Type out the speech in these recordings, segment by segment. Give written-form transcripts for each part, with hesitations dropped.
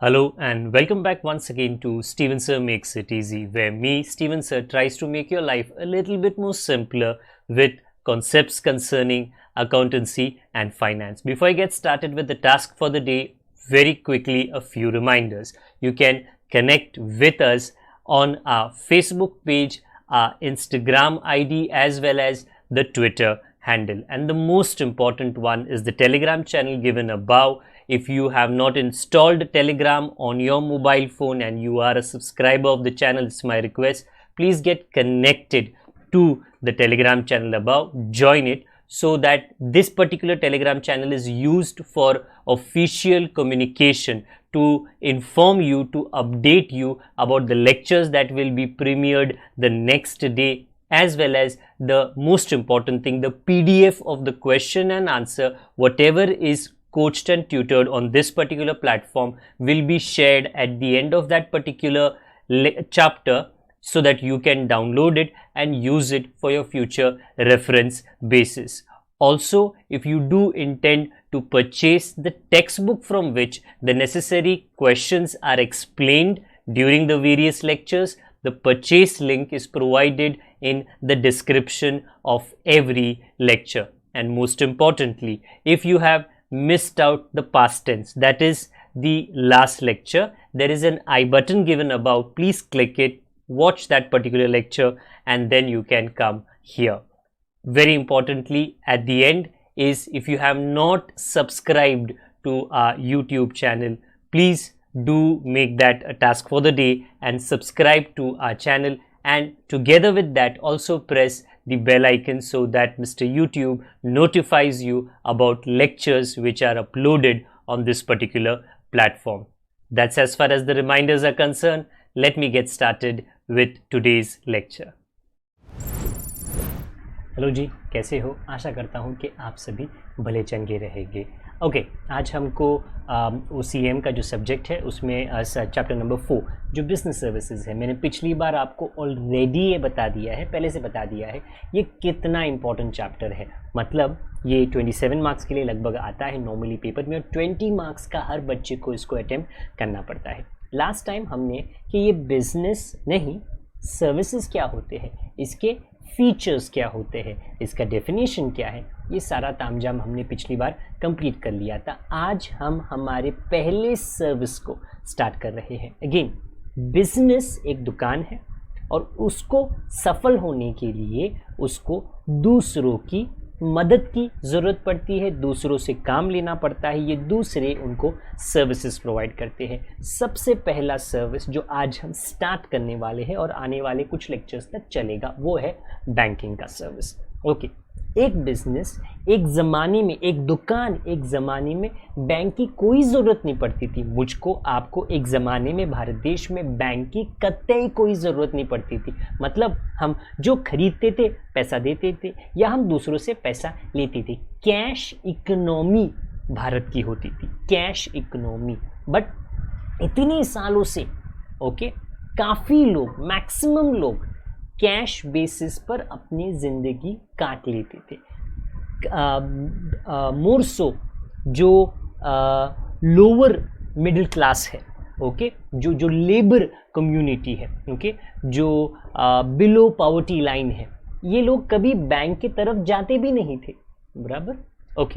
Hello and welcome back once again to Steven Sir Makes It Easy, where me, Steven Sir, tries to make your life a little bit more simpler with concepts concerning accountancy and finance. Before I get started with the task for the day, very quickly a few reminders. You can connect with us on our Facebook page, our Instagram ID, as well as the Twitter handle. And the most important one is the Telegram channel given above. If you have not installed Telegram on your mobile phone and you are a subscriber of the channel, it's my request, please get connected to the Telegram channel above, join it, so that this particular Telegram channel is used for official communication to inform you, to update you about the lectures that will be premiered the next day, as well as the most important thing, the PDF of the question and answer, whatever is coached and tutored on this particular platform will be shared at the end of that particular chapter, so that you can download it and use it for your future reference basis. Also, if you do intend to purchase the textbook from which the necessary questions are explained during the various lectures, the purchase link is provided in the description of every lecture. And most importantly, if you have missed out the past tense, that is the last lecture, there is an I button given above. Please click it, watch that particular lecture, and then you can come here. Very importantly, at the end is, if you have not subscribed to our YouTube channel, please do make that a task for the day and subscribe to our channel, and together with that also press the bell icon so that Mr. YouTube notifies you about lectures which are uploaded on this particular platform. That's as far as the reminders are concerned. Let me get started with today's lecture. Hello जी, कैसे हो? आशा करता हूँ कि आप सभी भले चंगे रहेंगे। ओके, आज हमको OCM का जो सब्जेक्ट है उसमें चैप्टर नंबर 4 जो बिजनेस सर्विसेज है, मैंने पिछली बार आपको ऑलरेडी ये बता दिया है, पहले से बता दिया है ये कितना इम्पोर्टेंट चैप्टर है। मतलब ये 27 मार्क्स के लिए लगभग आता है नॉर्मली पेपर में, और 20 मार्क्स का हर बच्चे को इसको अटेम्प्ट करना पड़ता है। लास्ट टाइम हमने कि ये बिजनेस नहीं, सर्विसेज क्या होते हैं, इसके फीचर्स क्या होते हैं, इसका डेफिनेशन क्या है, ये सारा तामझाम हमने पिछली बार कंप्लीट कर लिया था। आज हम हमारे पहले सर्विस को स्टार्ट कर रहे हैं। अगेन, बिजनेस एक दुकान है और उसको सफल होने के लिए उसको दूसरों की मदद की ज़रूरत पड़ती है, दूसरों से काम लेना पड़ता है, ये दूसरे उनको सर्विसेज प्रोवाइड करते हैं। सबसे पहला सर्विस जो आज हम स्टार्ट करने वाले हैं और आने वाले कुछ लेक्चर्स तक चलेगा, वो है बैंकिंग का सर्विस। ओके, एक बिजनेस एक ज़माने में, एक दुकान एक ज़माने में बैंक की कोई ज़रूरत नहीं पड़ती थी। मुझको, आपको एक ज़माने में भारत देश में बैंक की कतई कोई ज़रूरत नहीं पड़ती थी। मतलब हम जो खरीदते थे पैसा देते थे, या हम दूसरों से पैसा लेते थे। कैश इकोनॉमी भारत की होती थी, कैश इकोनॉमी। बट इतने सालों से काफ़ी लोग, मैक्सिमम लोग कैश बेसिस पर अपनी ज़िंदगी काट लेते थे। मोर सो जो लोअर मिडिल क्लास है, जो लेबर कम्युनिटी है, जो बिलो पॉवर्टी लाइन है, ये लोग कभी बैंक की तरफ जाते भी नहीं थे, बराबर।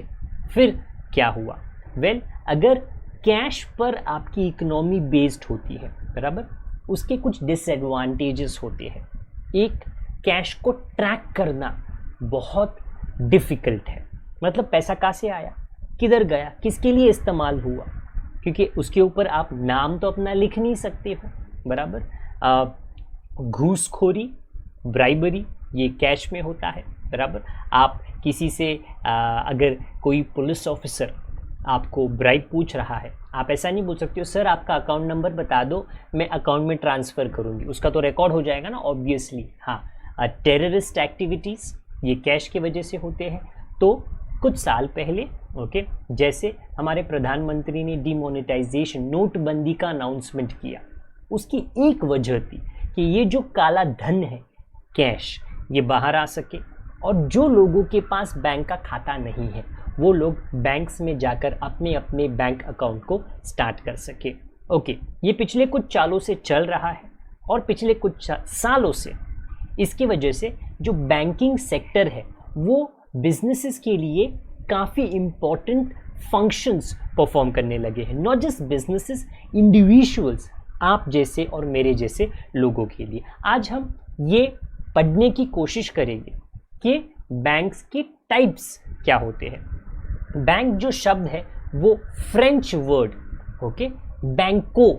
फिर क्या हुआ? वेल, अगर कैश पर आपकी इकोनॉमी बेस्ड होती है, बराबर, उसके कुछ डिसएडवांटेजेस होते हैं। एक, कैश को ट्रैक करना बहुत डिफ़िकल्ट है। मतलब पैसा कहाँ से आया, किधर गया, किसके लिए इस्तेमाल हुआ, क्योंकि उसके ऊपर आप नाम तो अपना लिख नहीं सकते हो, बराबर। घूसखोरी, ब्राइबरी, ये कैश में होता है, बराबर। आप किसी से अगर कोई पुलिस ऑफिसर आपको ब्राइब पूछ रहा है, आप ऐसा नहीं बोल सकते हो सर आपका अकाउंट नंबर बता दो, मैं अकाउंट में ट्रांसफ़र करूँगी, उसका तो रिकॉर्ड हो जाएगा ना, ऑब्वियसली। हाँ, टेररिस्ट एक्टिविटीज़ ये कैश की वजह से होते हैं। तो कुछ साल पहले जैसे हमारे प्रधानमंत्री ने डिमोनेटाइजेशन, नोटबंदी का अनाउंसमेंट किया, उसकी एक वजह थी कि ये जो काला धन है, कैश, ये बाहर आ सके, और जो लोगों के पास बैंक का खाता नहीं है वो लोग बैंक्स में जाकर अपने अपने बैंक अकाउंट को स्टार्ट कर सके। ओके, ये पिछले कुछ सालों से चल रहा है और पिछले कुछ सालों से इसकी वजह से जो बैंकिंग सेक्टर है वो बिजनेसेस के लिए काफ़ी इम्पॉर्टेंट फंक्शंस परफॉर्म करने लगे हैं। नॉट जस्ट बिजनेसेस, इंडिविजुअल्स, आप जैसे और मेरे जैसे लोगों के लिए। आज हम ये पढ़ने की कोशिश करेंगे कि बैंक्स के टाइप्स क्या होते हैं। बैंक जो शब्द है वो फ्रेंच वर्ड, ओके, बैंको,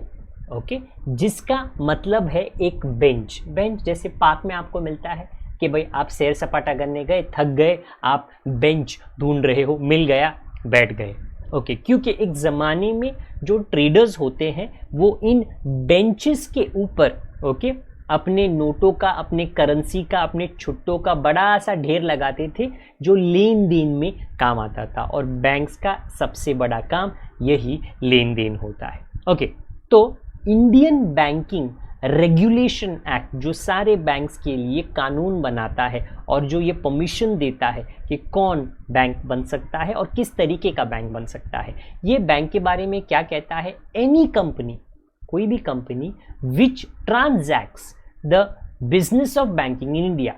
ओके, जिसका मतलब है एक बेंच। बेंच जैसे पार्क में आपको मिलता है कि भाई आप सैर सपाटा करने गए, थक गए, आप बेंच ढूंढ रहे हो, मिल गया, बैठ गए, ओके। क्योंकि एक ज़माने में जो ट्रेडर्स होते हैं वो इन बेंचेस के ऊपर, ओके, अपने नोटों का, अपने करेंसी का, अपने छुट्टों का बड़ा सा ढेर लगाते थे जो लेन देन में काम आता था। और बैंक्स का सबसे बड़ा काम यही लेन देन होता है, ओके। तो इंडियन बैंकिंग रेगुलेशन एक्ट जो सारे बैंक्स के लिए कानून बनाता है और जो ये परमिशन देता है कि कौन बैंक बन सकता है और किस तरीके का बैंक बन सकता है, ये बैंक के बारे में क्या कहता है। एनी कंपनी, कोई भी company which transacts the business of banking in India,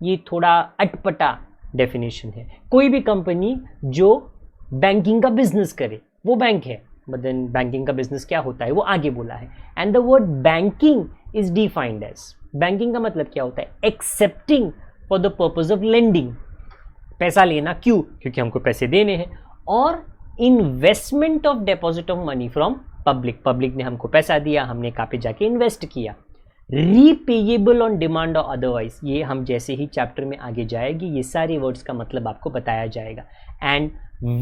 ये थोड़ा अटपटा डेफिनेशन है। कोई भी कंपनी जो बैंकिंग का बिजनेस करे वो बैंक है। बट देन बैंकिंग का बिजनेस क्या होता है वो आगे बोला है। And the word banking is defined as, banking का मतलब क्या होता है, accepting for the purpose of lending, पैसा लेना, क्यों, क्योंकि हमको पैसे देने हैं, और investment of deposit of money from public, public ने हमको पैसा दिया, हमने कहाँ पे जाके इन्वेस्ट किया। रीपेएबल ऑन डिमांड और अदरवाइज, ये हम जैसे ही चैप्टर में आगे जाएगी ये सारे वर्ड्स का मतलब आपको बताया जाएगा। एंड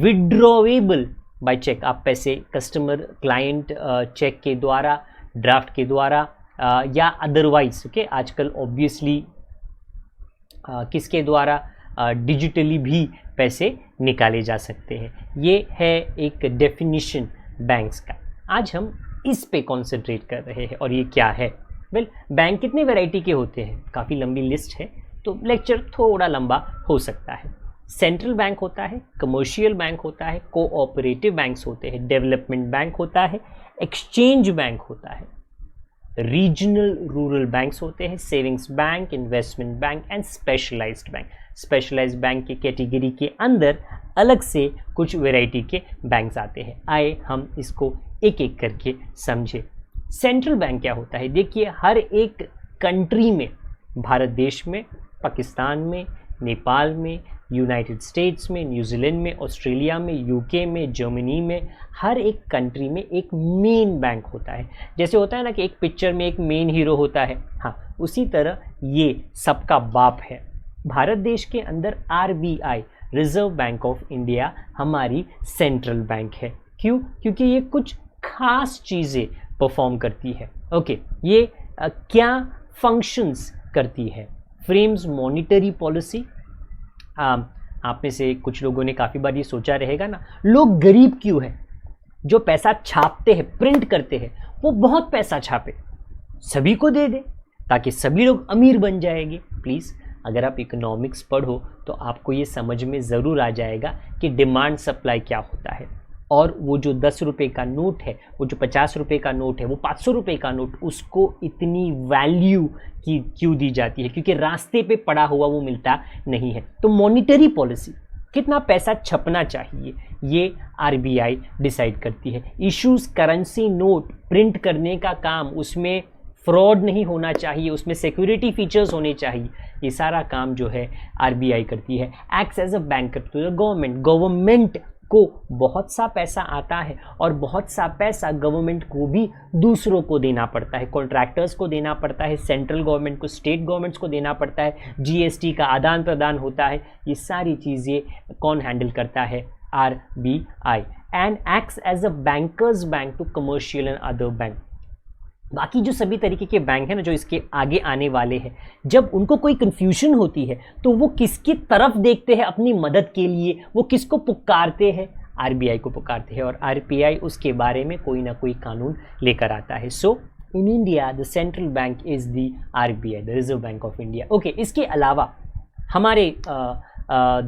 विड्रॉवेबल बाय चेक, आप पैसे कस्टमर क्लाइंट चेक के द्वारा, ड्राफ्ट के द्वारा या अदरवाइज, ओके, आजकल ऑब्वियसली किसके द्वारा, डिजिटली भी पैसे निकाले जा सकते हैं। ये है एक डेफिनेशन बैंक्स का। आज हम इस पे कॉन्सेंट्रेट कर रहे हैं और ये क्या है। वेल, बैंक कितने वैरायटी के होते हैं, काफ़ी लंबी लिस्ट है तो लेक्चर थोड़ा लंबा हो सकता है। सेंट्रल बैंक होता है, कमर्शियल बैंक होता है, कोऑपरेटिव बैंक्स होते हैं, डेवलपमेंट बैंक होता है, एक्सचेंज बैंक होता है, रीजनल रूरल बैंक्स होते हैं, savings bank, investment bank and specialised bank. Specialised bank की कैटेगरी के अंदर अलग से कुछ वैरायटी के बैंक्स आते हैं। आए हम इसको एक एक करके समझे। सेंट्रल बैंक क्या होता है, देखिए हर एक कंट्री में, भारत देश में, पाकिस्तान में, नेपाल में, यूनाइटेड स्टेट्स में, न्यूजीलैंड में, ऑस्ट्रेलिया में, यूके में, जर्मनी में, हर एक कंट्री में एक मेन बैंक होता है। जैसे होता है ना कि एक पिक्चर में एक मेन हीरो होता है, हाँ, उसी तरह ये सबका बाप है। भारत देश के अंदर RBI, reserve bank of India, हमारी सेंट्रल बैंक है। क्यों, क्योंकि ये कुछ खास चीज़ें परफॉर्म करती है, ओके। ये क्या फंक्शंस करती है, फ्रेम्स मॉनिटरी पॉलिसी। आप में से कुछ लोगों ने काफ़ी बार ये सोचा रहेगा ना, लोग गरीब क्यों हैं, जो पैसा छापते हैं, प्रिंट करते हैं, वो बहुत पैसा छापे, सभी को दे दे ताकि सभी लोग अमीर बन जाएंगे। प्लीज़, अगर आप इकोनॉमिक्स पढ़ो तो आपको ये समझ में ज़रूर आ जाएगा कि डिमांड सप्लाई क्या होता है। और वो जो 10 रुपये का नोट है, वो जो 50 रुपये का नोट है, वो 500 रुपये का नोट, उसको इतनी वैल्यू की क्यों दी जाती है, क्योंकि रास्ते पे पड़ा हुआ वो मिलता नहीं है। तो मॉनिटरी पॉलिसी, कितना पैसा छपना चाहिए, ये आरबीआई डिसाइड करती है। इश्यूज करेंसी नोट, प्रिंट करने का काम, उसमें फ्रॉड नहीं होना चाहिए, उसमें सिक्योरिटी फीचर्स होने चाहिए, ये सारा काम जो है आरबीआई करती है। Acts as a banker to the government, government को बहुत सा पैसा आता है और बहुत सा पैसा गवर्नमेंट को भी दूसरों को देना पड़ता है, कॉन्ट्रैक्टर्स को देना पड़ता है, सेंट्रल गवर्नमेंट को, स्टेट गवर्नमेंट्स को देना पड़ता है, जीएसटी का आदान प्रदान होता है। ये सारी चीज़ें कौन हैंडल करता है, RBI. And acts as a bankers bank to commercial and other bank. बाकी जो सभी तरीके के बैंक हैं ना, जो इसके आगे आने वाले हैं, जब उनको कोई कन्फ्यूजन होती है तो वो किसकी तरफ देखते हैं अपनी मदद के लिए, वो किसको पुकारते हैं, आरबीआई को पुकारते हैं। और आरबीआई उसके बारे में कोई ना कोई कानून लेकर आता है। So in India the central bank is the RBI, the reserve bank of India, okay. इसके अलावा हमारे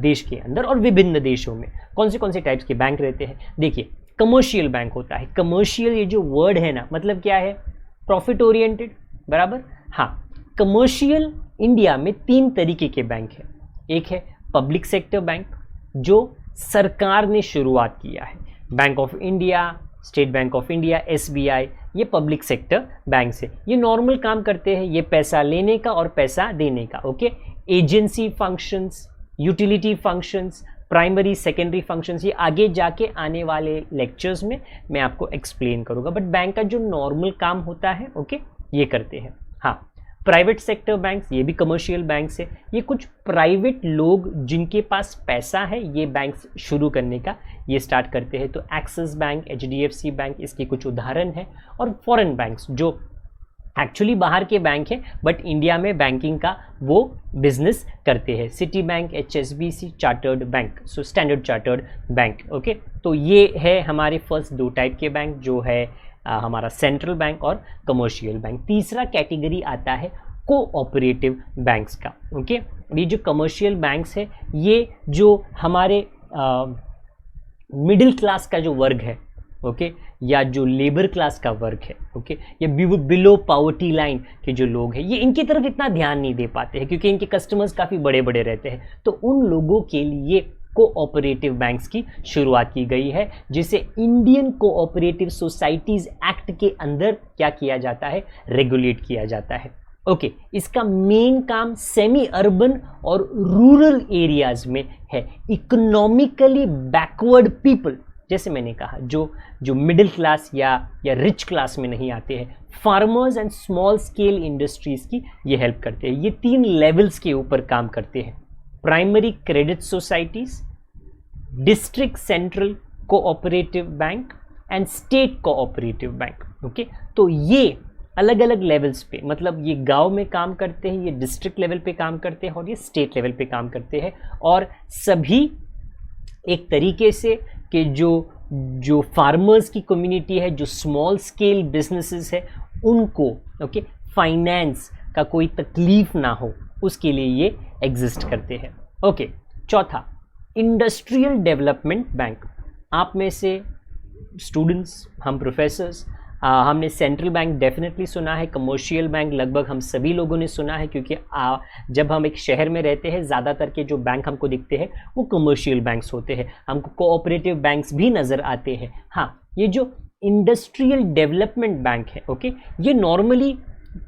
देश के अंदर और विभिन्न देशों में कौन से टाइप्स के बैंक रहते हैं, देखिए। कमर्शियल बैंक होता है। कमर्शियल ये जो वर्ड है ना, मतलब क्या है, प्रॉफिट ओरिएंटेड, बराबर। हाँ, कमर्शियल इंडिया में 3 तरीके के बैंक हैं। एक है पब्लिक सेक्टर बैंक जो सरकार ने शुरुआत किया है, bank of India, state bank of India, SBI, ये पब्लिक सेक्टर बैंक है। ये नॉर्मल काम करते हैं, ये पैसा लेने का और पैसा देने का, okay. Agency functions, utility functions, primary secondary functions, ये आगे जाके आने वाले लेक्चर्स में मैं आपको एक्सप्लेन करूंगा, बट बैंक का जो नॉर्मल काम होता है, ओके, ये करते हैं। हाँ, प्राइवेट सेक्टर बैंक्स, ये भी कमर्शियल बैंक्स है। ये कुछ प्राइवेट लोग जिनके पास पैसा है, ये बैंक्स शुरू करने का ये स्टार्ट करते हैं। तो एक्सिस बैंक, HDFC बैंक इसके कुछ उदाहरण हैं। और फॉरेन बैंक्स जो एक्चुअली बाहर के बैंक हैं बट इंडिया में बैंकिंग का वो बिजनेस करते हैं, city bank, HSBC, chartered bank, so standard chartered bank, okay. तो ये है हमारे फर्स्ट 2 टाइप के बैंक, जो है हमारा सेंट्रल बैंक और कमर्शियल बैंक। तीसरा कैटेगरी आता है कोऑपरेटिव बैंक्स का, ओके। ये जो कमर्शियल बैंक्स है, ये जो हमारे मिडिल क्लास का जो वर्ग है, ओके, या जो लेबर क्लास का वर्ग है, ओके, या बिलो पॉवर्टी लाइन के जो लोग हैं, ये इनकी तरफ इतना ध्यान नहीं दे पाते हैं क्योंकि इनके कस्टमर्स काफ़ी बड़े बड़े रहते हैं। तो उन लोगों के लिए कोऑपरेटिव बैंक्स की शुरुआत की गई है, जिसे इंडियन कोऑपरेटिव सोसाइटीज एक्ट के अंदर क्या किया जाता है, रेगुलेट किया जाता है, ओके। इसका मेन काम सेमी अर्बन और रूरल एरियाज में है। इकोनॉमिकली बैकवर्ड पीपल, जैसे मैंने कहा, जो मिडिल क्लास या रिच क्लास में नहीं आते हैं, farmers and small scale industries की ये हेल्प करते हैं। ये 3 लेवल्स के ऊपर काम करते हैं, primary credit societies, district central cooperative bank and state cooperative bank, okay. तो ये अलग अलग लेवल्स पे, मतलब ये गांव में काम करते हैं, ये डिस्ट्रिक्ट लेवल पे काम करते हैं और ये स्टेट लेवल पे काम करते हैं। और सभी एक तरीके से कि जो फार्मर्स की कम्युनिटी है, जो स्मॉल स्केल बिजनेसेस है, उनको, ओके, फाइनेंस का कोई तकलीफ ना हो, उसके लिए ये एग्जिस्ट करते हैं, ओके। चौथा, इंडस्ट्रियल डेवलपमेंट बैंक। आप में से स्टूडेंट्स, हम प्रोफेसर्स, हमने सेंट्रल बैंक डेफिनेटली सुना है, कमर्शियल बैंक लगभग हम सभी लोगों ने सुना है, क्योंकि जब हम एक शहर में रहते हैं ज़्यादातर के जो बैंक हमको दिखते हैं वो कमर्शियल बैंक्स होते हैं, हमको कोऑपरेटिव बैंक्स भी नज़र आते हैं। हाँ, ये जो इंडस्ट्रियल डेवलपमेंट बैंक है, ओके, ये नॉर्मली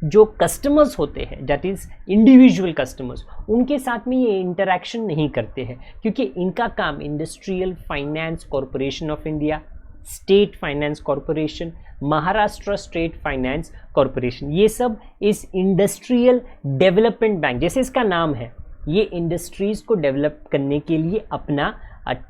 जो कस्टमर्स होते हैं, दैट इज़ इंडिविजुअल कस्टमर्स, उनके साथ में ये इंटरेक्शन नहीं करते हैं, क्योंकि इनका काम industrial finance corporation of India, state finance corporation, Maharashtra state finance corporation, ये सब इस इंडस्ट्रियल डेवलपमेंट बैंक, जैसे इसका नाम है, ये इंडस्ट्रीज को डेवलप करने के लिए अपना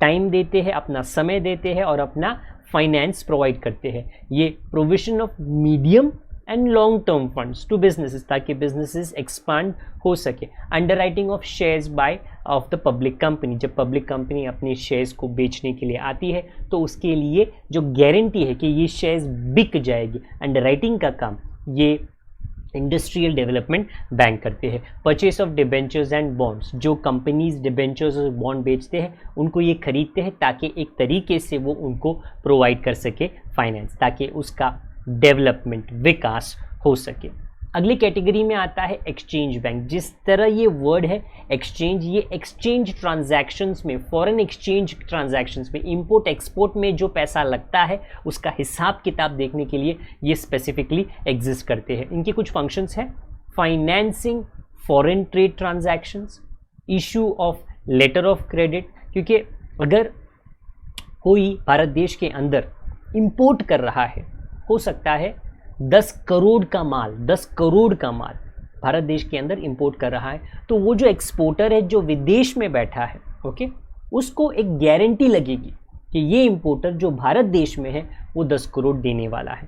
टाइम देते हैं, अपना समय देते हैं और अपना फाइनेंस प्रोवाइड करते हैं। ये provision of medium and long term funds to businesses, ताकि बिजनेसेस एक्सपांड हो सके। Underwriting of shares by of the public company, जब पब्लिक कंपनी अपने शेयर्स को बेचने के लिए आती है तो उसके लिए जो गारंटी है कि ये शेयर्स बिक जाएगी, अंडरराइटिंग का काम ये इंडस्ट्रियल डेवलपमेंट बैंक करते हैं। Purchase of debentures and bonds, जो कंपनीज डिबेंचर्स और बॉन्ड बेचते हैं उनको ये खरीदते हैं ताकि एक तरीके से वो उनको प्रोवाइड कर सके फाइनेंस, ताकि उसका डेवलपमेंट, विकास हो सके। अगली कैटेगरी में आता है एक्सचेंज बैंक। जिस तरह ये वर्ड है एक्सचेंज, ये एक्सचेंज ट्रांजैक्शंस में, फॉरेन एक्सचेंज ट्रांजैक्शंस में, इंपोर्ट एक्सपोर्ट में जो पैसा लगता है उसका हिसाब किताब देखने के लिए ये स्पेसिफिकली एग्जिस्ट करते हैं। इनके कुछ फंक्शंस हैं, financing foreign trade transactions, issue of letter of credit, क्योंकि अगर कोई भारत देश के अंदर इंपोर्ट कर रहा है, हो सकता है 10 करोड़ का माल भारत देश के अंदर इंपोर्ट कर रहा है, तो वो जो एक्सपोर्टर है जो विदेश में बैठा है, ओके, उसको एक गारंटी लगेगी कि ये इंपोर्टर जो भारत देश में है वो 10 करोड़ देने वाला है।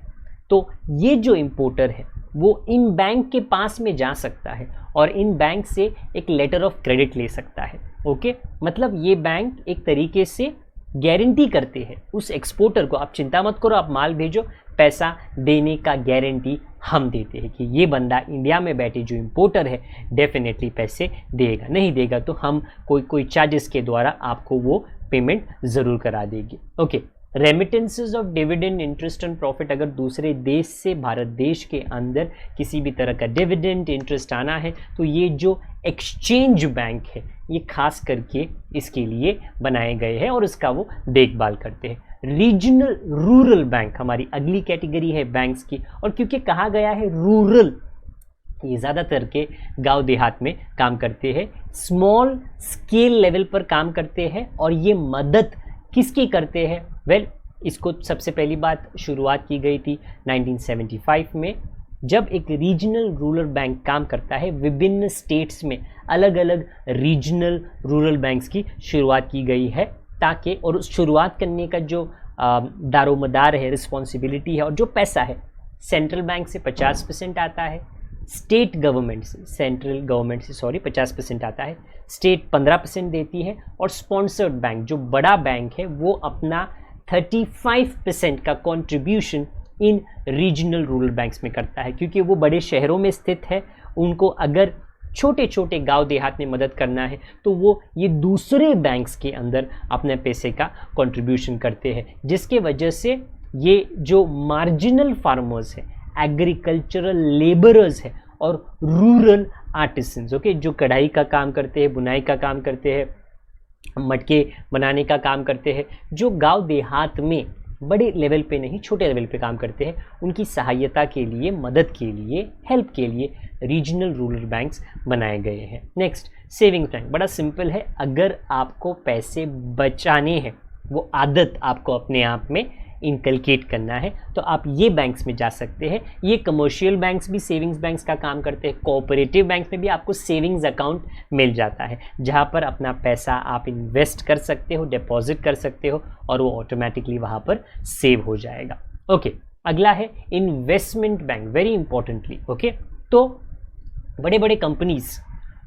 तो ये जो इंपोर्टर है वो इन बैंक के पास में जा सकता है और इन बैंक से एक लेटर ऑफ क्रेडिट ले सकता है, ओके। मतलब ये बैंक एक तरीके से गारंटी करते हैं उस एक्सपोर्टर को, आप चिंता मत करो, आप माल भेजो, पैसा देने का गारंटी हम देते हैं कि ये बंदा इंडिया में बैठे जो इंपोर्टर है डेफिनेटली पैसे देगा, नहीं देगा तो हम कोई चार्जेस के द्वारा आपको वो पेमेंट ज़रूर करा देगी, okay. Remittances of dividend, interest and profit, अगर दूसरे देश से भारत देश के अंदर किसी भी तरह का डिविडेंड इंटरेस्ट आना है तो ये जो एक्सचेंज बैंक है ये खास करके इसके लिए बनाए गए हैं और इसका वो देखभाल करते हैं। रीजनल रूरल बैंक हमारी अगली कैटेगरी है बैंक्स की, और क्योंकि कहा गया है रूरल, ये ज़्यादातर के गांव देहात में काम करते हैं, स्मॉल स्केल लेवल पर काम करते हैं। और ये मदद किसकी करते हैं? वेल, इसको सबसे पहली बात शुरुआत की गई थी 1975 में, जब एक रीजनल रूरल बैंक काम करता है। विभिन्न स्टेट्स में अलग अलग रीजनल रूरल बैंक्स की शुरुआत की गई है ताकि, और उस शुरुआत करने का जो दारोमदार है, रिस्पॉन्सिबिलिटी है और जो पैसा है, सेंट्रल बैंक से 50% आता है, स्टेट गवर्नमेंट से, सेंट्रल गवर्नमेंट से 50% आता है, स्टेट 15% देती है, और स्पॉन्सर्ड बैंक जो बड़ा बैंक है वो अपना 35% का contribution in regional rural banks में करता है, क्योंकि वो बड़े शहरों में स्थित है। उनको अगर छोटे छोटे गांव देहात में मदद करना है तो वो ये दूसरे बैंक्स के अंदर अपने पैसे का कंट्रीब्यूशन करते हैं, जिसके वजह से ये जो मार्जिनल फार्मर्स हैं, एग्रीकल्चरल लेबरर्स हैं और रूरल आर्टिसंस, ओके, जो कढ़ाई का काम करते हैं, बुनाई का काम करते हैं, मटके बनाने का काम करते हैं, जो गांव देहात में बड़े लेवल पे नहीं छोटे लेवल पे काम करते हैं, उनकी सहायता के लिए, मदद के लिए, हेल्प के लिए रीजनल रूरल बैंक्स बनाए गए हैं। Next, savings bank. बड़ा सिंपल है, अगर आपको पैसे बचाने हैं, वो आदत आपको अपने आप में इनकलकेट करना है तो आप ये बैंक्स में जा सकते हैं। ये कमर्शियल बैंक्स भी सेविंग्स बैंक्स का काम करते हैं। कोऑपरेटिव बैंक्स में भी आपको सेविंग्स अकाउंट मिल जाता है, जहां पर अपना पैसा आप इन्वेस्ट कर सकते हो, डिपॉजिट कर सकते हो और वो ऑटोमेटिकली वहां पर सेव हो जाएगा। ओके, अगला है investment bank, very importantly. Okay, तो बड़े बड़े कंपनीज,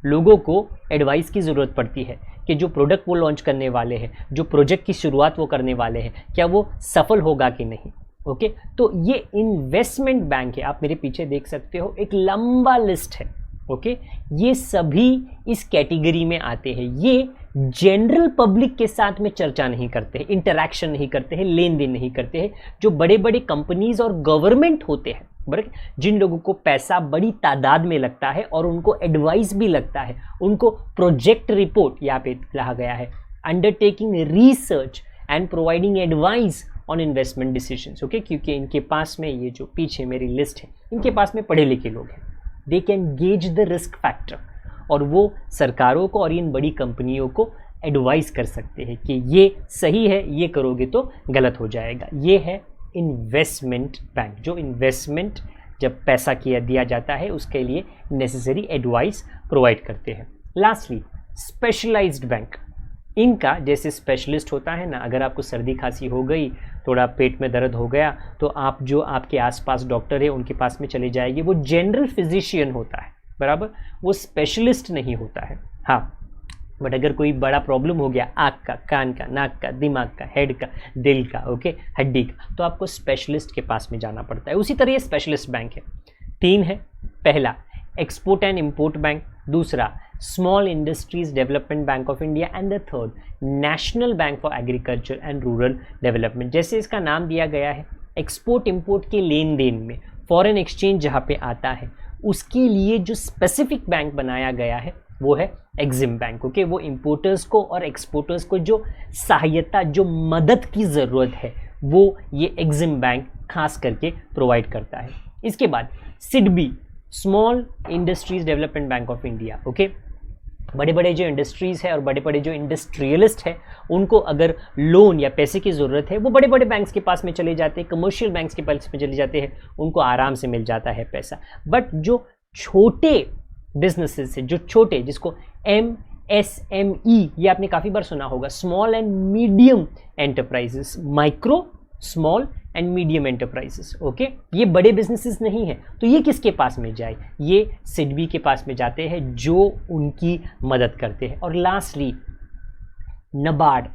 लोगों को एडवाइस की ज़रूरत पड़ती है कि जो प्रोडक्ट वो लॉन्च करने वाले हैं, जो प्रोजेक्ट की शुरुआत वो करने वाले हैं, क्या वो सफल होगा कि नहीं। ओके, तो ये इन्वेस्टमेंट बैंक है, आप मेरे पीछे देख सकते हो, एक लंबा लिस्ट है। ओके, ये सभी इस कैटेगरी में आते हैं। ये जनरल पब्लिक के साथ में चर्चा नहीं करते हैं, इंटरैक्शन नहीं करते हैं, लेन देन नहीं करते हैं। जो बड़े बड़े कंपनीज और गवर्नमेंट होते हैं, जिन लोगों को पैसा बड़ी तादाद में लगता है और उनको एडवाइस भी लगता है, उनको प्रोजेक्ट रिपोर्ट यहाँ पे कहा गया है, undertaking research and providing advice on investment decisions. Okay, क्योंकि इनके पास में, ये जो पीछे मेरी लिस्ट है, इनके पास में पढ़े लिखे लोग हैं, they can gauge the risk factor, और वो सरकारों को और इन बड़ी कंपनियों को एडवाइस कर सकते हैं कि ये सही है, ये करोगे तो गलत हो जाएगा। ये है इन्वेस्टमेंट बैंक, जो इन्वेस्टमेंट जब पैसा दिया जाता है उसके लिए नेसेसरी एडवाइस प्रोवाइड करते हैं। Lastly, specialised bank. इनका जैसे स्पेशलिस्ट होता है ना, अगर आपको सर्दी खांसी हो गई, थोड़ा पेट में दर्द हो गया, तो आप जो आपके आसपास डॉक्टर है उनके पास में चले जाएंगे। वो जनरल फिजिशियन होता है, बराबर, वो स्पेशलिस्ट नहीं होता है। हाँ, बट अगर कोई बड़ा प्रॉब्लम हो गया, आँख का, कान का, नाक का, दिमाग का, हेड का, दिल का, ओके, हड्डी का, तो आपको स्पेशलिस्ट के पास में जाना पड़ता है। उसी तरह ये स्पेशलिस्ट बैंक है। 3 है। पहला, एक्सपोर्ट एंड इंपोर्ट बैंक। दूसरा, small industries development bank of India. And the third, national bank for agriculture and rural development. जैसे इसका नाम दिया गया है, एक्सपोर्ट इंपोर्ट के लेन देन में फॉरेन एक्सचेंज जहाँ पे आता है, उसके लिए जो स्पेसिफिक बैंक बनाया गया है वो है एग्जिम बैंक। ओके, वो इंपोर्टर्स को और एक्सपोर्टर्स को जो सहायता, जो मदद की ज़रूरत है, वो ये एग्जिम बैंक खास करके प्रोवाइड करता है। इसके बाद SIDBI, small industries development bank of India. Okay, बड़े बड़े जो इंडस्ट्रीज़ है और बड़े बड़े जो इंडस्ट्रियलिस्ट है, उनको अगर लोन या पैसे की ज़रूरत है, वो बड़े बड़े बैंक्स के पास में चले जाते हैं, कमर्शियल बैंक्स के पास में चले जाते हैं, उनको आराम से मिल जाता है पैसा। बट जो छोटे बिजनेसेस है, जो छोटे, जिसको MSME, ये आपने काफ़ी बार सुना होगा, small and medium enterprises, micro, small and medium enterprises. Okay, ये बड़े बिजनेसेस नहीं है, तो ये किसके पास में जाए? ये सिडबी के पास में जाते हैं, जो उनकी मदद करते हैं। और lastly, NABARD.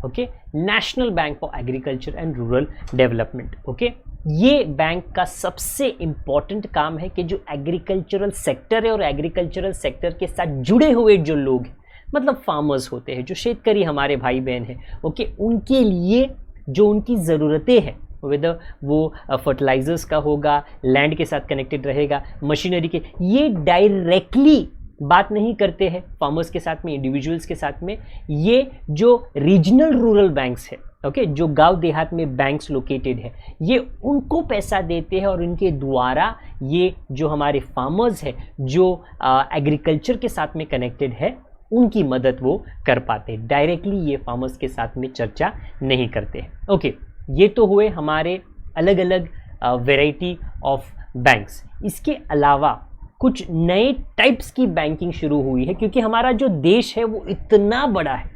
Okay, national bank for agriculture and rural development. Okay, ये बैंक का सबसे इम्पॉर्टेंट काम है कि जो एग्रीकल्चरल सेक्टर है और एग्रीकल्चरल सेक्टर के साथ जुड़े हुए जो लोग हैं, मतलब फार्मर्स होते हैं, जो शेतकरी हमारे भाई बहन हैं, ओके, उनके लिए जो उनकी ज़रूरतें हैं, वेदर वो फर्टिलाइजर्स का होगा, लैंड के साथ कनेक्टेड रहेगा, मशीनरी के, ये डायरेक्टली बात नहीं करते हैं फार्मर्स के साथ में, इंडिविजुअल्स के साथ में। ये जो रीजनल रूरल बैंक्स है, ओके, जो गांव देहात में बैंक्स लोकेटेड है, ये उनको पैसा देते हैं और इनके द्वारा ये जो हमारे फार्मर्स है, जो एग्रीकल्चर के साथ में कनेक्टेड है, उनकी मदद वो कर पाते हैं। डायरेक्टली ये फार्मर्स के साथ में चर्चा नहीं करते हैं। ओके, ये तो हुए हमारे अलग अलग वैरायटी ऑफ बैंक्स। इसके अलावा कुछ नए टाइप्स की बैंकिंग शुरू हुई है, क्योंकि हमारा जो देश है वो इतना बड़ा है,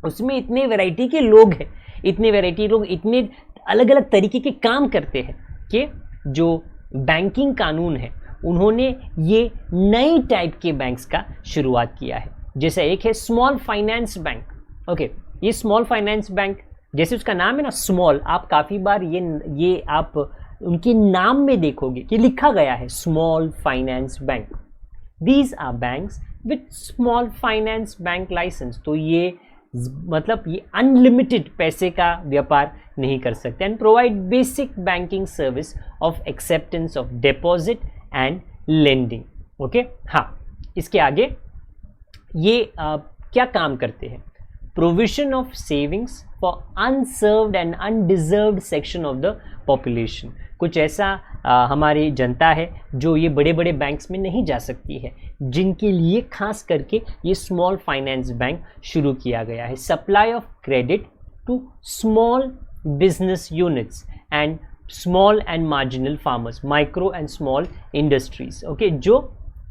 उसमें इतने वैरायटी के लोग हैं, इतने वैरायटी लोग इतने अलग अलग तरीके के काम करते हैं कि जो बैंकिंग कानून है उन्होंने ये नई टाइप के बैंक्स का शुरुआत किया है। जैसे एक है स्मॉल फाइनेंस बैंक। ओके, ये स्मॉल फाइनेंस बैंक, जैसे उसका नाम है ना स्मॉल, आप काफ़ी बार ये आप उनके नाम में देखोगे कि लिखा गया है small finance bank. These are banks with small finance bank licence. तो ये मतलब ये अनलिमिटेड पैसे का व्यापार नहीं कर सकते, and provide basic banking service of acceptance of deposit and lending. Okay, हाँ, इसके आगे ये क्या काम करते हैं? Provision of savings for unserved and undeserved section of the population. कुछ ऐसा हमारी जनता है जो ये बड़े बड़े बैंक्स में नहीं जा सकती है, जिनके लिए खास करके ये स्मॉल फाइनेंस बैंक शुरू किया गया है। Supply of credit to small business units and small and marginal farmers, micro and small industries. Okay, जो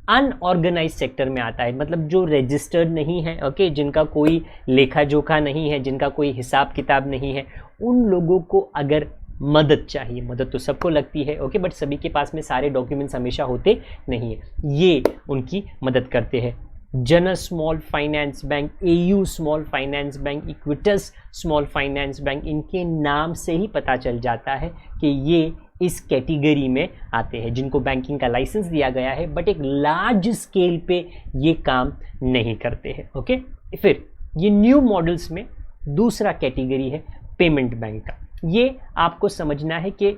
अनऑर्गेनाइज सेक्टर में आता है, मतलब जो रजिस्टर्ड नहीं है, ओके, जिनका कोई लेखा जोखा नहीं है, जिनका कोई हिसाब किताब नहीं है, उन लोगों को अगर मदद चाहिए, मदद तो सबको लगती है, ओके, बट सभी के पास में सारे डॉक्यूमेंट्स हमेशा होते नहीं है, ये उनकी मदद करते हैं। General small finance bank, AU small finance bank, Equitas small finance bank, इनके नाम से ही पता चल जाता है कि ये इस कैटेगरी में आते हैं, जिनको बैंकिंग का लाइसेंस दिया गया है, बट एक लार्ज स्केल पे ये काम नहीं करते हैं। ओके, फिर ये न्यू मॉडल्स में दूसरा कैटेगरी है पेमेंट बैंक का। ये आपको समझना है कि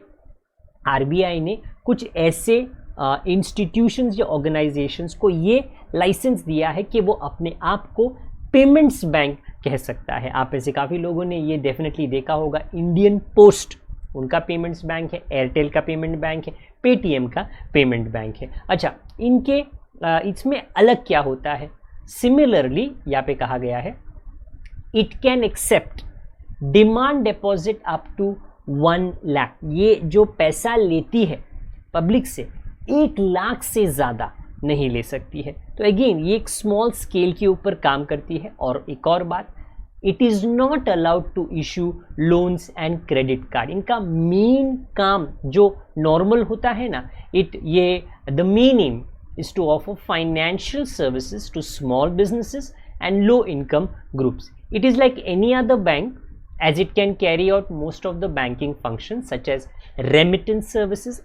आरबीआई ने कुछ ऐसे इंस्टीट्यूशंस या ऑर्गेनाइजेशंस को ये लाइसेंस दिया है कि वो अपने आप को पेमेंट्स बैंक कह सकता है। आप ऐसे काफ़ी लोगों ने ये डेफिनेटली देखा होगा, इंडियन पोस्ट उनका पेमेंट्स बैंक है, एयरटेल का पेमेंट बैंक है, पेटीएम का पेमेंट बैंक है। अच्छा, इनके इसमें अलग क्या होता है? सिमिलरली यहाँ पे कहा गया है, it can accept demand deposit up to 1 lakh. ये जो पैसा लेती है पब्लिक से 1 लाख से ज़्यादा नहीं ले सकती है। तो अगेन ये एक स्मॉल स्केल के ऊपर काम करती है। और एक और बात, it is not allowed to issue loans and credit card. इनका मेन काम जो नॉर्मल होता है ना, the main aim is to offer financial services to small businesses and low income groups. It is like any other bank as it can carry out most of the banking functions such as remittance services,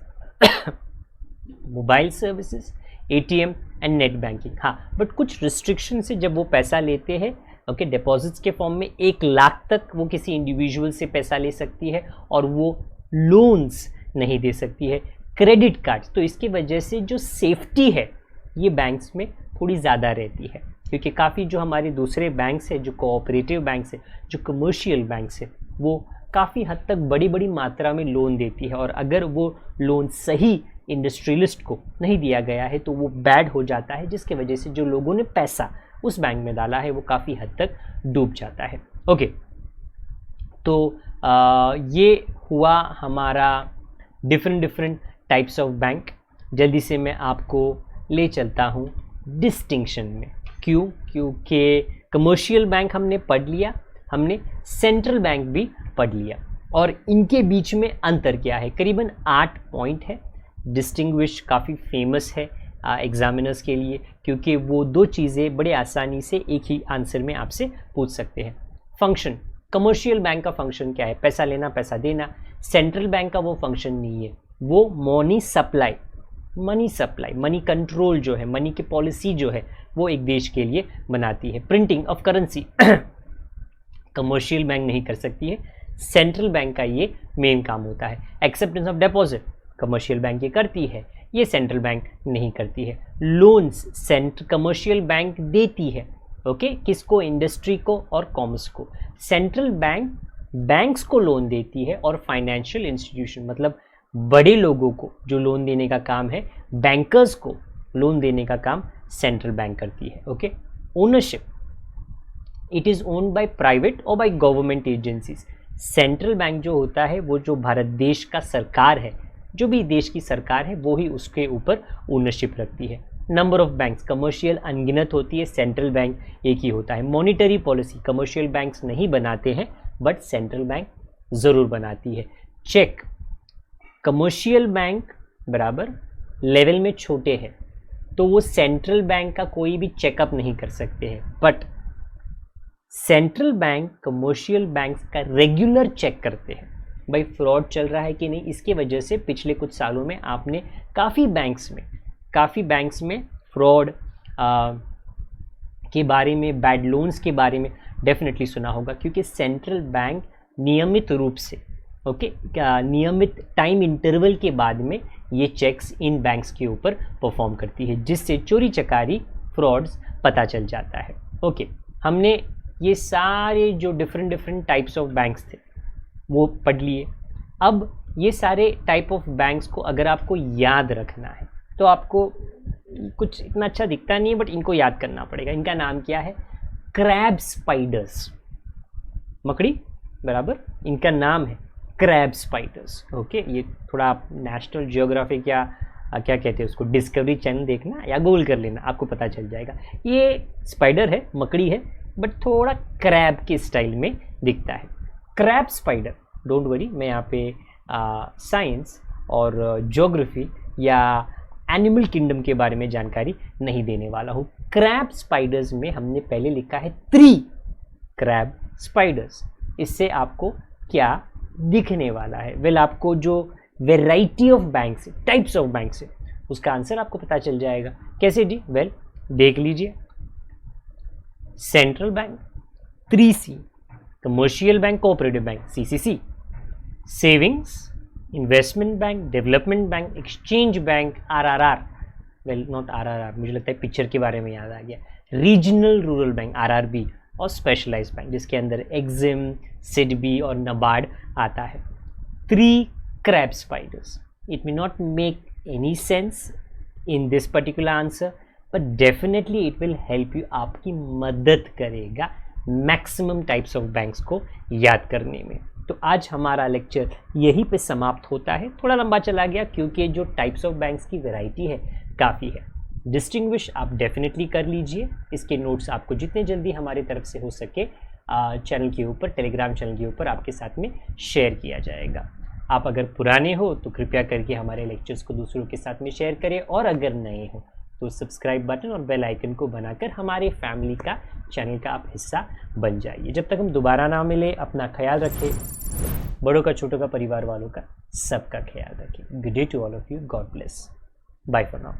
mobile services, ATM and net banking। हाँ, but कुछ restriction से जब वो पैसा लेते हैं, okay, deposits के form में 1 लाख तक वो किसी इंडिविजुअल से पैसा ले सकती है और वो लोन्स नहीं दे सकती है, क्रेडिट कार्ड्स। तो इसकी वजह से जो सेफ्टी है ये बैंक्स में थोड़ी ज़्यादा रहती है, क्योंकि काफ़ी जो हमारे दूसरे बैंक्स हैं, जो कोऑपरेटिव बैंक्स हैं, जो कमर्शियल बैंक्स हैं, वो काफ़ी हद तक बड़ी बड़ी मात्रा में लोन देती है, और अगर वो लोन सही इंडस्ट्रियलिस्ट को नहीं दिया गया है तो वो बैड हो जाता है, जिसके वजह से जो लोगों ने पैसा उस बैंक में डाला है वो काफ़ी हद तक डूब जाता है। ओके, तो ये हुआ हमारा डिफरेंट टाइप्स ऑफ बैंक। जल्दी से मैं आपको ले चलता हूँ डिस्टिंक्शन में। क्यों? क्योंकि कमर्शियल बैंक हमने पढ़ लिया, हमने सेंट्रल बैंक भी पढ़ लिया, और इनके बीच में अंतर क्या है? करीबन 8 पॉइंट है। डिस्टिंग्विश काफ़ी फेमस है एग्जामिनर्स के लिए, क्योंकि वो 2 चीज़ें बड़े आसानी से एक ही आंसर में आपसे पूछ सकते हैं। फंक्शन, कमर्शियल बैंक का फंक्शन क्या है? पैसा लेना, पैसा देना। सेंट्रल बैंक का वो फंक्शन नहीं है, वो मनी सप्लाई, मनी कंट्रोल जो है, मनी की पॉलिसी जो है वो एक देश के लिए बनाती है। Printing of currency commercial bank नहीं कर सकती है, सेंट्रल बैंक का ये मेन काम होता है। Acceptance of deposit commercial bank ये करती है, ये सेंट्रल बैंक नहीं करती है। लोन्स कमर्शियल बैंक देती है, ओके, किसको? इंडस्ट्री को और कॉमर्स को। सेंट्रल बैंक बैंक्स को लोन देती है और फाइनेंशियल इंस्टीट्यूशन मतलब बड़े लोगों को जो लोन देने का काम है, बैंकर्स को लोन देने का काम सेंट्रल बैंक करती है, okay. Ownership, it is owned by private और by government agencies. Central bank जो होता है वो जो भारत देश का सरकार है, जो भी देश की सरकार है वो ही उसके ऊपर ओनरशिप रखती है। नंबर ऑफ बैंक्स, कमर्शियल अनगिनत होती है, सेंट्रल बैंक एक ही होता है। मॉनिटरी पॉलिसी कमर्शियल बैंक्स नहीं बनाते हैं बट सेंट्रल बैंक ज़रूर बनाती है। चेक, कमर्शियल बैंक बराबर लेवल में छोटे हैं तो वो सेंट्रल बैंक का कोई भी चेकअप नहीं कर सकते हैं, but central bank commercial banks का रेगुलर चेक करते हैं भाई फ्रॉड चल रहा है कि नहीं। इसके वजह से पिछले कुछ सालों में आपने काफ़ी बैंक्स में फ्रॉड के बारे में, बैड लोन्स के बारे में डेफिनेटली सुना होगा, क्योंकि सेंट्रल बैंक नियमित रूप से नियमित टाइम इंटरवल के बाद में ये चेक्स इन बैंक्स के ऊपर परफॉर्म करती है, जिससे चोरी चकारी फ्रॉड्स पता चल जाता है, ओके। हमने ये सारे जो डिफरेंट टाइप्स ऑफ बैंक्स थे वो पढ़ लिए। अब ये सारे टाइप ऑफ बैंक्स को अगर आपको याद रखना है तो आपको कुछ इतना अच्छा दिखता नहीं है बट इनको याद करना पड़ेगा। इनका नाम क्या है? क्रैब स्पाइडर्स, मकड़ी बराबर इनका नाम है क्रैब स्पाइडर्स, ओके। ये थोड़ा आप नेशनल जियोग्राफिक या क्या कहते हैं उसको, डिस्कवरी चैनल देखना या गूगल कर लेना, आपको पता चल जाएगा। ये स्पाइडर है, मकड़ी है, बट थोड़ा क्रैब के स्टाइल में दिखता है। क्रैब स्पाइडर, डोंट वरी, मैं यहाँ पे साइंस और ज्योग्राफी या एनिमल किंगडम के बारे में जानकारी नहीं देने वाला हूँ। क्रैब स्पाइडर्स में हमने पहले लिखा है 3 क्रैब स्पाइडर्स। इससे आपको क्या दिखने वाला है? वेल, आपको जो variety of banks, types of banks है, उसका आंसर आपको पता चल जाएगा। कैसे जी? वेल, देख लीजिए। Central bank 3C, commercial bank, cooperative bank CCC, savings, investment bank, development bank, exchange bank, RRR, well not RRR, मुझे लगता है पिक्चर के बारे में याद आ गया, रीजनल रूरल बैंक RRB, और स्पेशलाइज्ड बैंक जिसके अंदर एग्जिम, सिडबी और नबार्ड आता है। 3 crab spiders, it may not make any sense in this particular answer but definitely it will help you, आपकी मदद करेगा मैक्सिमम टाइप्स ऑफ बैंक्स को याद करने में। तो आज हमारा लेक्चर यहीं पे समाप्त होता है। थोड़ा लंबा चला गया क्योंकि जो टाइप्स ऑफ बैंक्स की वैरायटी है काफ़ी है। डिस्टिंग्विश आप डेफिनेटली कर लीजिए। इसके नोट्स आपको जितने जल्दी हमारी तरफ से हो सके चैनल के ऊपर, टेलीग्राम चैनल के ऊपर आपके साथ में शेयर किया जाएगा। आप अगर पुराने हो तो कृपया करके हमारे लेक्चर्स को दूसरों के साथ में शेयर करें, और अगर नए हो तो सब्सक्राइब बटन और बेल आइकन को बनाकर हमारे फैमिली का, चैनल का आप हिस्सा बन जाइए। जब तक हम दोबारा ना मिले, अपना ख्याल रखें, बड़ों का, छोटों का, परिवार वालों का, सबका ख्याल रखें। Good day to all of you, God bless, bye for now.